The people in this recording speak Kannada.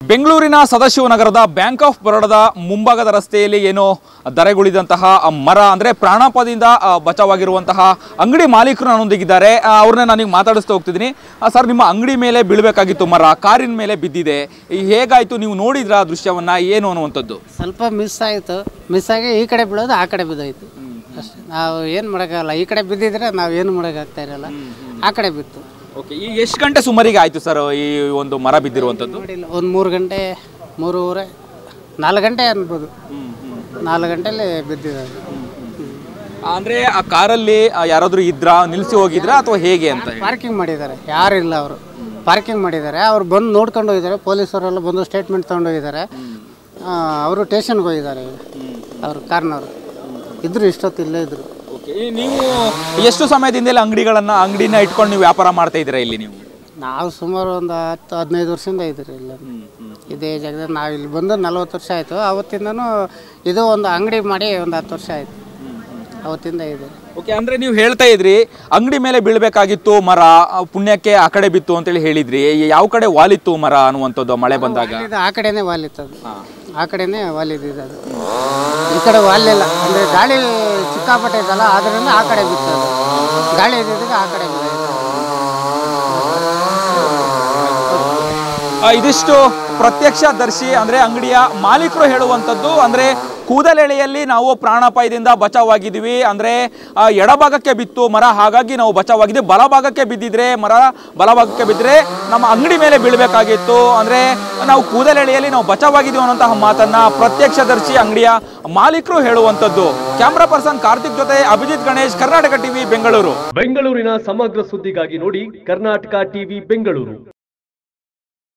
ಬೆಂಗಳೂರಿನ ಸದಾಶಿವನಗರದ ಬ್ಯಾಂಕ್ ಆಫ್ ಬರೋಡದ ಮುಂಭಾಗದ ರಸ್ತೆಯಲ್ಲಿ ಏನೋ ಧರೆಗುಳಿದಂತಹ ಮರ ಅಂದರೆ ಪ್ರಾಣಾಪಾಯದಿಂದ ಬಚಾವಾಗಿರುವಂತಹ ಅಂಗಡಿ ಮಾಲೀಕರು ನನ್ನೊಂದಿಗಿದ್ದಾರೆ. ಅವ್ರನ್ನೇ ನಾನೀಗ ಮಾತಾಡಿಸ್ತಾ ಹೋಗ್ತಿದ್ದೀನಿ. ಸರ್, ನಿಮ್ಮ ಅಂಗಡಿ ಮೇಲೆ ಬೀಳಬೇಕಾಗಿತ್ತು ಮರ, ಕಾರಿನ ಮೇಲೆ ಬಿದ್ದಿದೆ, ಹೇಗಾಯಿತು? ನೀವು ನೋಡಿದ್ರ ಆ ದೃಶ್ಯವನ್ನು, ಏನು ಅನ್ನುವಂಥದ್ದು? ಸ್ವಲ್ಪ ಮಿಸ್ ಆಯಿತು. ಮಿಸ್ ಆಗಿ ಈ ಕಡೆ ಬೀಳೋದು ಆ ಕಡೆ ಬಿದ್ದೋಯ್ತು ಅಷ್ಟೇ. ನಾವು ಏನು ಮಾಡೋಕ್ಕಾಗಲ್ಲ. ಈ ಕಡೆ ಬಿದ್ದಿದ್ರೆ ನಾವು ಏನು ಮಾಡೋಕ್ಕಾಗ್ತಾ ಇರಲ್ಲ, ಆ ಕಡೆ ಬಿತ್ತು. ಓಕೆ, ಈ ಎಷ್ಟು ಗಂಟೆ ಸುಮಾರಿಗೆ ಆಯಿತು ಸರ್ ಈ ಒಂದು ಮರ ಬಿದ್ದಿರುವಂಥದ್ದು? ನೋಡಿಲ್ಲ, ಒಂದು 3 ಗಂಟೆ, 3:30, 4 ಗಂಟೆ ಅನ್ಬೋದು. 4 ಗಂಟೆಯಲ್ಲಿ ಬಿದ್ದಿದೆ. ಅಂದರೆ ಆ ಕಾರಲ್ಲಿ ಯಾರಾದರೂ ಇದ್ರಾ, ನಿಲ್ಲಿಸಿ ಹೋಗಿದ್ರಾ ಅಥವಾ ಹೇಗೆ ಅಂತ? ಪಾರ್ಕಿಂಗ್ ಮಾಡಿದ್ದಾರೆ, ಯಾರಿಲ್ಲ. ಅವರು ಪಾರ್ಕಿಂಗ್ ಮಾಡಿದ್ದಾರೆ. ಅವ್ರು ಬಂದು ನೋಡ್ಕೊಂಡು ಹೋಗಿದ್ದಾರೆ. ಪೊಲೀಸವರೆಲ್ಲ ಬಂದು ಸ್ಟೇಟ್ಮೆಂಟ್ ತೊಗೊಂಡು ಹೋಗಿದ್ದಾರೆ. ಅವರು ಸ್ಟೇಷನ್ಗೆ ಹೋಗಿದ್ದಾರೆ. ಅವರು ಕಾರ್ನವರು ಇದ್ರು, ಇಷ್ಟೊತ್ತಿಲ್ಲೇ ಇದ್ರು. ಓಕೆ, ನೀವು ಎಷ್ಟು ಸಮಯದಿಂದ ಅಂಗಡಿನ ಇಟ್ಕೊಂಡು ನೀವು ವ್ಯಾಪಾರ ಮಾಡ್ತಾ ಇದ್ದೀರಾ ಇಲ್ಲಿ? ನೀವು ನಾವು ಸುಮಾರು ಒಂದು 10-15 ವರ್ಷದಿಂದ ಇದ್ದೀರಿ ಇಲ್ಲ, ಇದೇ ಜಾಗದಲ್ಲಿ. ನಾವು ಇಲ್ಲಿ ಬಂದು 40 ವರ್ಷ ಆಯಿತು. ಅವತ್ತಿಂದನೂ ಇದು ಒಂದು ಅಂಗಡಿ ಮಾಡಿ ಒಂದು 10 ವರ್ಷ ಆಯಿತು, ಅವತ್ತಿಂದ ಇದೆ. ಓಕೆ, ಅಂದರೆ ನೀವು ಹೇಳ್ತಾ ಇದ್ರಿ ಅಂಗಡಿ ಮೇಲೆ ಬೀಳಬೇಕಾಗಿತ್ತು ಮರ, ಪುಣ್ಯಕ್ಕೆ ಆ ಕಡೆ ಬಿತ್ತು ಅಂತೇಳಿ ಹೇಳಿದ್ರಿ. ಯಾವ ಕಡೆ ವಾಲಿತ್ತು ಮರ ಅನ್ನುವಂಥದ್ದು ಮಳೆ ಬಂದಾಗ? ಆ ಕಡೆನೇ ವಾಲಿತ್ತದು, ಆ ಕಡೆನೇ ವಾಲಿದ್ದು. ಅದು ಈ ಕಡೆ ವಾಲಿಲ್ಲ, ಅಂದರೆ ಗಾಳಿ ಸಿಕ್ಕಾಪಟ್ಟೆ ಇದಲ್ಲ, ಅದರಿಂದ ಆ ಕಡೆ ಬಿತ್ತದು. ಗಾಳಿ ಇದ್ದಿದ್ದಕ್ಕೆ ಆ ಕಡೆ ಬಿದ್ದಿದೆ. ಇದಿಷ್ಟು ಪ್ರತ್ಯಕ್ಷದರ್ಶಿ ಅಂದರೆ ಅಂಗಡಿಯ ಮಾಲೀಕರು ಹೇಳುವಂಥದ್ದು. ಅಂದರೆ ಕೂದಲೆಳೆಯಲ್ಲಿ ನಾವು ಪ್ರಾಣಾಪಾಯದಿಂದ ಬಚಾವಾಗಿದ್ದೀವಿ. ಅಂದರೆ ಎಡಭಾಗಕ್ಕೆ ಬಿತ್ತು ಮರ, ಹಾಗಾಗಿ ನಾವು ಬಚಾವಾಗಿದ್ದೀವಿ. ಬಲಭಾಗಕ್ಕೆ ಬಿದ್ದಿದ್ರೆ ಮರ, ಬಲಭಾಗಕ್ಕೆ ಬಿದ್ದರೆ ನಮ್ಮ ಅಂಗಡಿ ಮೇಲೆ ಬೀಳಬೇಕಾಗಿತ್ತು. ಅಂದರೆ ನಾವು ಕೂದಲೆಳೆಯಲ್ಲಿ ನಾವು ಬಚಾವಾಗಿದ್ದೀವಿ ಅನ್ನೋಂತಹ ಮಾತನ್ನು ಪ್ರತ್ಯಕ್ಷದರ್ಶಿ ಅಂಗಡಿಯ ಮಾಲೀಕರು ಹೇಳುವಂಥದ್ದು. ಕ್ಯಾಮ್ರಾ ಪರ್ಸನ್ ಕಾರ್ತಿಕ್ ಜೊತೆ ಅಭಿಜಿತ್ ಗಣೇಶ್, ಕರ್ನಾಟಕ ಟಿವಿ, ಬೆಂಗಳೂರು. ಬೆಂಗಳೂರಿನ ಸಮಗ್ರ ಸುದ್ದಿಗಾಗಿ ನೋಡಿ ಕರ್ನಾಟಕ ಟಿವಿ ಬೆಂಗಳೂರು.